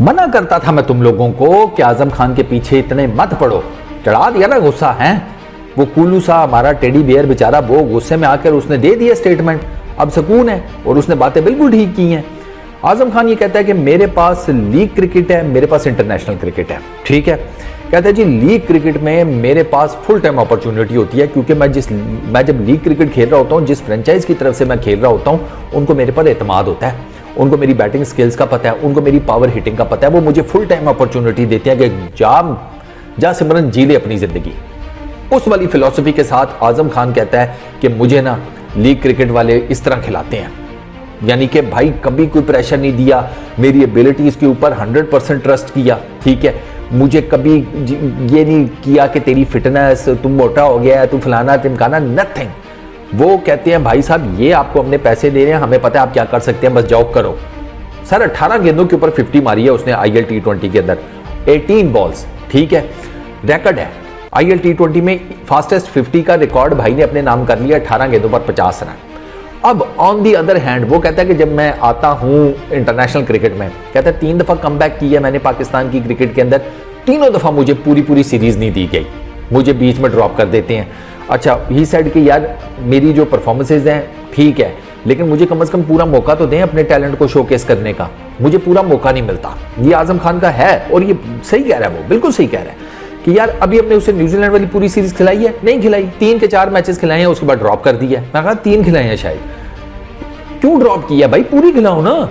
मना करता था मैं तुम लोगों को कि आजम खान के पीछे इतने मत पड़ो। चढ़ा दिया ना गुस्सा है। वो कुल्लू सा हमारा टेडी बियर बेचारा, वो गुस्से में आकर उसने दे दिया स्टेटमेंट। अब सुकून है और उसने बातें बिल्कुल ठीक की हैं। आजम खान ये कहता है कि मेरे पास लीग क्रिकेट है, मेरे पास इंटरनेशनल क्रिकेट है। ठीक है, कहता है जी लीग क्रिकेट में मेरे पास फुल टाइम अपॉर्चुनिटी होती है, क्योंकि मैं जब लीग क्रिकेट खेल रहा होता हूँ, जिस फ्रेंचाइज की तरफ से मैं खेल रहा होता हूँ, उनको मेरे पर एतमाद होता है, उनको मेरी बैटिंग स्किल्स का पता है, उनको मेरी पावर हिटिंग का पता है। वो मुझे फुल टाइम अपॉर्चुनिटी देते हैं कि जा सिमरन जी ले अपनी जिंदगी। उस वाली फिलॉसफी के साथ आजम खान कहता है कि मुझे ना लीग क्रिकेट वाले इस तरह खिलाते हैं, यानी कि भाई कभी कोई प्रेशर नहीं दिया, मेरी एबिलिटीज के ऊपर 100% ट्रस्ट किया। ठीक है, मुझे कभी ये नहीं किया कि तेरी फिटनेस, तुम मोटा हो गया है, तू फलाना तिमकाना, नथिंग। वो कहते हैं भाई साहब ये आपको हमने पैसे दे रहे हैं, हमें पता है आप क्या कर सकते हैं, बस जाओ करो। सर 18 गेंदों के ऊपर 50 मारी है उसने IL T20 के अंदर, 18 बॉल्स। ठीक है, रिकॉर्ड है IL T20 में फास्टेस्ट 50 का रिकॉर्ड भाई ने अपने नाम कर लिया, 18 गेंदों पर 50 रन। अब ऑन दी अदर हैंड वो कहता है कि जब मैं आता हूं इंटरनेशनल क्रिकेट में, कहता है 3 दफा कमबैक की है मैंने पाकिस्तान की क्रिकेट के अंदर, तीनों दफा मुझे पूरी सीरीज नहीं दी गई, मुझे बीच में ड्रॉप कर देते हैं। अच्छा, ही सेड कि यार मेरी जो परफॉर्मेंसेज हैं ठीक है, लेकिन मुझे कम से कम पूरा मौका तो दें अपने टैलेंट को शोकेस करने का, मुझे पूरा मौका नहीं मिलता। ये आजम खान का है और ये सही कह रहा है, वो बिल्कुल सही कह रहा है कि यार अभी हमने उसे न्यूजीलैंड वाली पूरी सीरीज खिलाई है, नहीं खिलाई, 3 के 4 मैचेस खिलाए हैं, उसके बाद ड्रॉप कर दिया। मैं कहा 3 खिलाए हैं शायद, क्यों ड्रॉप किया भाई, पूरी खिलाओ ना।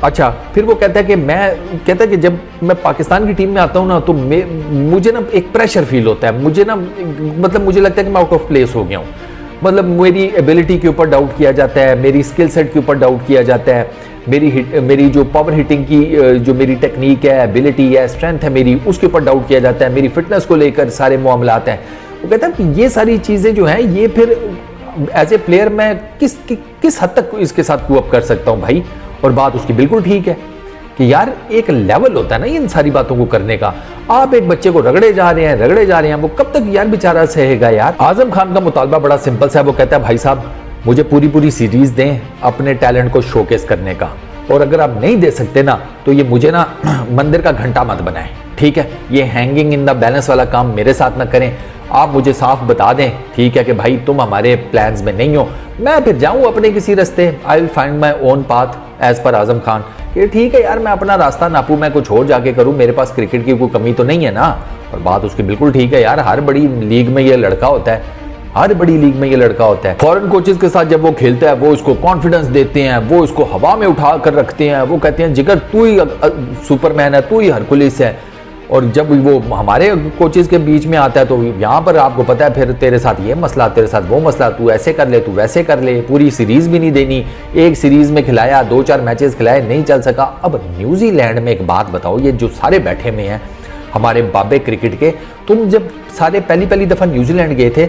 अच्छा, फिर वो कहता है कि जब मैं पाकिस्तान की टीम में आता हूं ना तो मुझे ना एक प्रेशर फील होता है, मुझे ना मतलब मुझे लगता है कि मैं आउट ऑफ प्लेस हो गया हूं, मतलब मेरी एबिलिटी के ऊपर डाउट किया जाता है, मेरी स्किल सेट के ऊपर डाउट किया जाता है, मेरी जो पावर हिटिंग की जो मेरी टेक्निक है, एबिलिटी है, स्ट्रेंथ है मेरी, उसके ऊपर डाउट किया जाता है, मेरी फिटनेस को लेकर सारे मामलात हैं। वो कहता है कि ये सारी चीज़ें जो हैं ये फिर एज ए प्लेयर मैं किस हद तक इसके साथ कोअप कर सकता हूँ भाई। और बात उसकी बिल्कुल ठीक है कि यार एक लेवल होता है ना इन सारी बातों को करने का। आप एक बच्चे को रगड़े जा रहे हैं, वो कब तक यार बेचारा सहेगा यार। आजम खान का मुतालबा बड़ा सिंपल सा है, वो कहता है भाई साहब मुझे पूरी सीरीज दें अपने टैलेंट को शोकेस करने का, और अगर आप नहीं दे सकते ना तो ये मुझे ना मंदिर का घंटा मत बनाएं। ठीक है, ये हैंगिंग इन द बैलेंस वाला काम मेरे साथ ना करें, आप मुझे साफ बता दें ठीक है कि भाई तुम हमारे प्लान्स में नहीं हो, मैं फिर जाऊं अपने किसी रास्ते, I will find my own path as per Azam Khan. कि ठीक है यार मैं अपना रास्ता नापूं, मैं कुछ और जाके करूं, मेरे पास क्रिकेट की कोई कमी तो नहीं है ना। और बात उसकी बिल्कुल ठीक है यार, हर बड़ी लीग में ये लड़का होता है, हर बड़ी लीग में ये लड़का होता है। फॉरेन कोचेस के साथ जब वो खेलता है वो उसको कॉन्फिडेंस देते हैं, वो उसको हवा में उठा कर रखते हैं, वो कहते हैं जिगर तू ही सुपरमैन है, तू ही हरकुलिस है। और जब वो हमारे कोचेस के बीच में आता है तो यहाँ पर आपको पता है फिर तेरे साथ ये मसला, तेरे साथ वो मसला, तू ऐसे कर ले, तू वैसे कर ले, पूरी सीरीज भी नहीं देनी, एक सीरीज में खिलाया, 2-4 मैचेस खिलाए, नहीं चल सका। अब न्यूजीलैंड में एक बात बताओ, ये जो सारे बैठे में हैं हमारे बाबे क्रिकेट के, तुम जब सारे पहली दफा न्यूजीलैंड गए थे,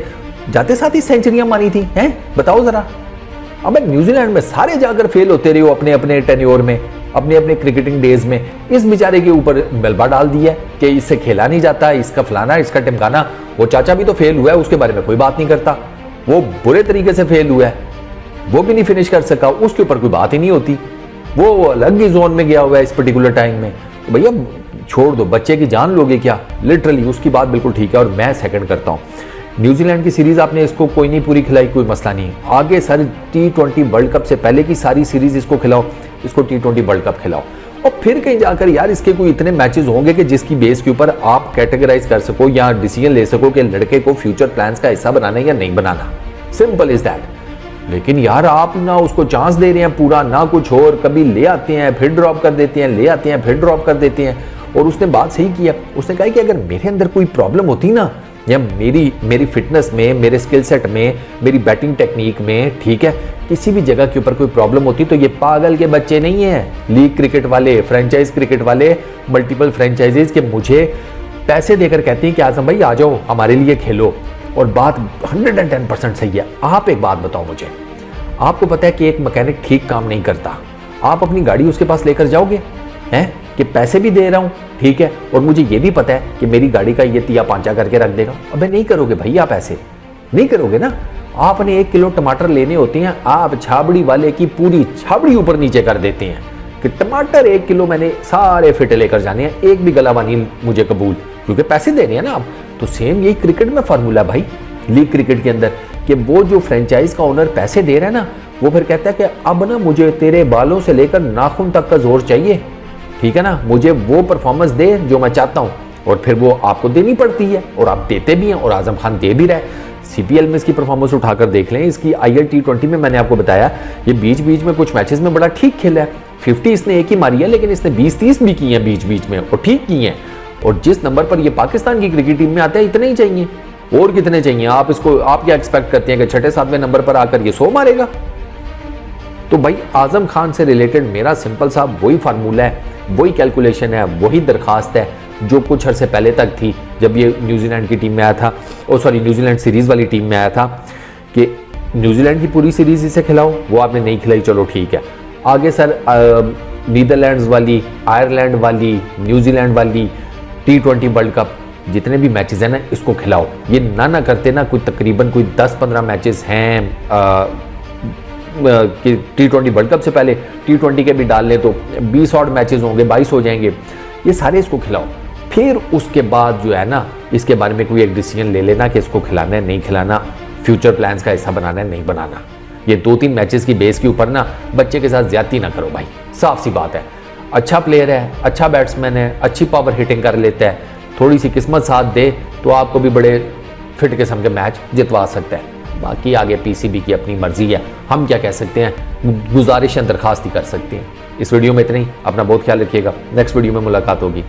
जाते साथ ही सेंचुरियां मारी थी हैं, बताओ जरा। अब न्यूजीलैंड में सारे जाकर फेल होते रहे हो अपने अपने टेन्योर में, अपने अपने क्रिकेटिंग डेज में, इस बेचारे के ऊपर मलबा डाल दिया कि इससे खेला नहीं जाता, इसका फलाना, इसका टिमकाना। वो चाचा भी तो फेल हुआ है, उसके बारे में कोई बात नहीं करता, वो बुरे तरीके से फेल हुआ है, वो भी नहीं फिनिश कर सका, उसके ऊपर कोई बात ही नहीं होती, वो अलग ही जोन में गया हुआ है इस पर्टिकुलर टाइम में। तो भैया छोड़ दो, बच्चे की जान लोगे क्या, लिटरली उसकी बात बिल्कुल ठीक है और मैं सेकंड करता हूँ। न्यूजीलैंड की सीरीज आपने इसको कोई नहीं पूरी खिलाई, कोई मसला नहीं, आगे सर T20 वर्ल्ड कप से पहले की सारी सीरीज इसको खिलाओ, इसको T20 वर्ल्ड कप खिलाओ, और फिर कहीं जाकर यार इसके कोई इतने मैचेस होंगे कि जिसकी बेस के ऊपर आप कैटेगराइज कर सको या डिसीजन ले सको कि लड़के को फ्यूचर प्लान्स का हिस्सा बनाना है या नहीं बनाना, सिंपल इज दैट। लेकिन यार आप ना उसको चांस दे रहे हैं पूरा, ना कुछ और, कभी ले आते हैं फिर ड्रॉप कर देते हैं, ले आते हैं फिर ड्रॉप कर देते हैं। और उसने बात सही किया, उसने कहा कि अगर मेरे अंदर कोई प्रॉब्लम होती ना, या मेरी फिटनेस में, मेरे स्किल सेट में, मेरी बैटिंग टेक्निक में, ठीक है, किसी भी जगह के ऊपर कोई प्रॉब्लम होती तो ये पागल के बच्चे नहीं हैं लीग क्रिकेट वाले, फ्रेंचाइज क्रिकेट वाले, मल्टीपल फ्रेंचाइजीज के मुझे पैसे देकर कहते हैं कि आजम भाई आ जाओ हमारे लिए खेलो। और बात 110% सही है। आप एक बात बताओ मुझे, आपको पता है कि एक मैकेनिक ठीक काम नहीं करता, आप अपनी गाड़ी उसके पास लेकर जाओगे हैं कि पैसे भी दे रहा हूं, ठीक है, और मुझे ये भी पता है कि मेरी गाड़ी का ये तिया पांचा करके रख देगा। अबे नहीं करोगे भाई, आप ऐसे नहीं करोगे ना। आपने 1 किलो टमाटर लेने होते हैं, आप छाबड़ी वाले की पूरी छाबड़ी ऊपर नीचे कर देते हैं कि टमाटर 1 किलो मैंने सारे फिट लेकर जाने हैं, एक भी गलावा नहीं मुझे कबूल, क्योंकि पैसे देने हैं ना आप। तो सेम यही क्रिकेट में फार्मूला भाई, लीग क्रिकेट के अंदर, कि वो जो फ्रेंचाइज का ओनर पैसे दे रहा है ना, वो फिर कहता है कि अब ना मुझे तेरे बालों से लेकर नाखून तक का जोर चाहिए, ठीक है ना, मुझे वो परफॉर्मेंस दे जो मैं चाहता हूँ, और फिर वो आपको देनी पड़ती है और आप देते भी हैं, और आजम खान दे भी रहा है। सीपीएल में इसकी परफॉर्मेंस उठाकर देख लें, इसकी आईएल T20 में मैंने आपको बताया ये बीच बीच में कुछ मैचेस में बड़ा ठीक खेला है। 50 इसने एक ही मारी है, लेकिन इसने 20-30 भी की हैं बीच बीच में, और ठीक की हैं। और जिस नंबर पर ये पाकिस्तान की क्रिकेट टीम में आता है, इतने ही चाहिए, और कितने चाहिए? आप इसको, आप क्या एक्सपेक्ट करते हैं कि 6-7वें नंबर पर आकर ये 100 मारेगा? तो भाई आजम खान से रिलेटेड मेरा सिंपल सा वही फार्मूला है, वही कैलकुलेशन है, वही दरखास्त है जो कुछ अरसे पहले तक थी, जब ये न्यूजीलैंड की टीम में आया था, न्यूजीलैंड सीरीज वाली टीम में आया था, कि न्यूजीलैंड की पूरी सीरीज इसे खिलाओ, वो आपने नहीं खिलाई, चलो ठीक है। आगे सर नीदरलैंड्स वाली, आयरलैंड वाली, न्यूजीलैंड वाली, T20 वर्ल्ड कप, जितने भी मैचेस हैं ना, इसको खिलाओ। ये ना करते ना, कोई तकरीबन कोई 10-15 मैचेस हैं कि T20 वर्ल्ड कप से पहले T20 के भी डाल ले तो 20 ऑड मैचेस होंगे, 22 हो जाएंगे, ये सारे इसको खिलाओ। फिर उसके बाद जो है ना, इसके बारे में कोई एक डिसीजन ले लेना कि इसको खिलाना है नहीं खिलाना, फ्यूचर प्लान्स का हिस्सा बनाना है नहीं बनाना। ये 2-3 मैचेस की बेस के ऊपर ना बच्चे के साथ ज्यादती ना करो भाई, साफ सी बात है। अच्छा प्लेयर है, अच्छा बैट्समैन है, अच्छी पावर हिटिंग कर लेता है, थोड़ी सी किस्मत साथ दे तो आपको भी बड़े फिट किस्म के मैच जितवा सकता है। बाकी आगे पीसीबी की अपनी मर्जी है, हम क्या कह सकते हैं, गुजारिश दरखास्त ही कर सकते हैं। इस वीडियो में इतना ही, अपना बहुत ख्याल रखिएगा, नेक्स्ट वीडियो में मुलाकात होगी।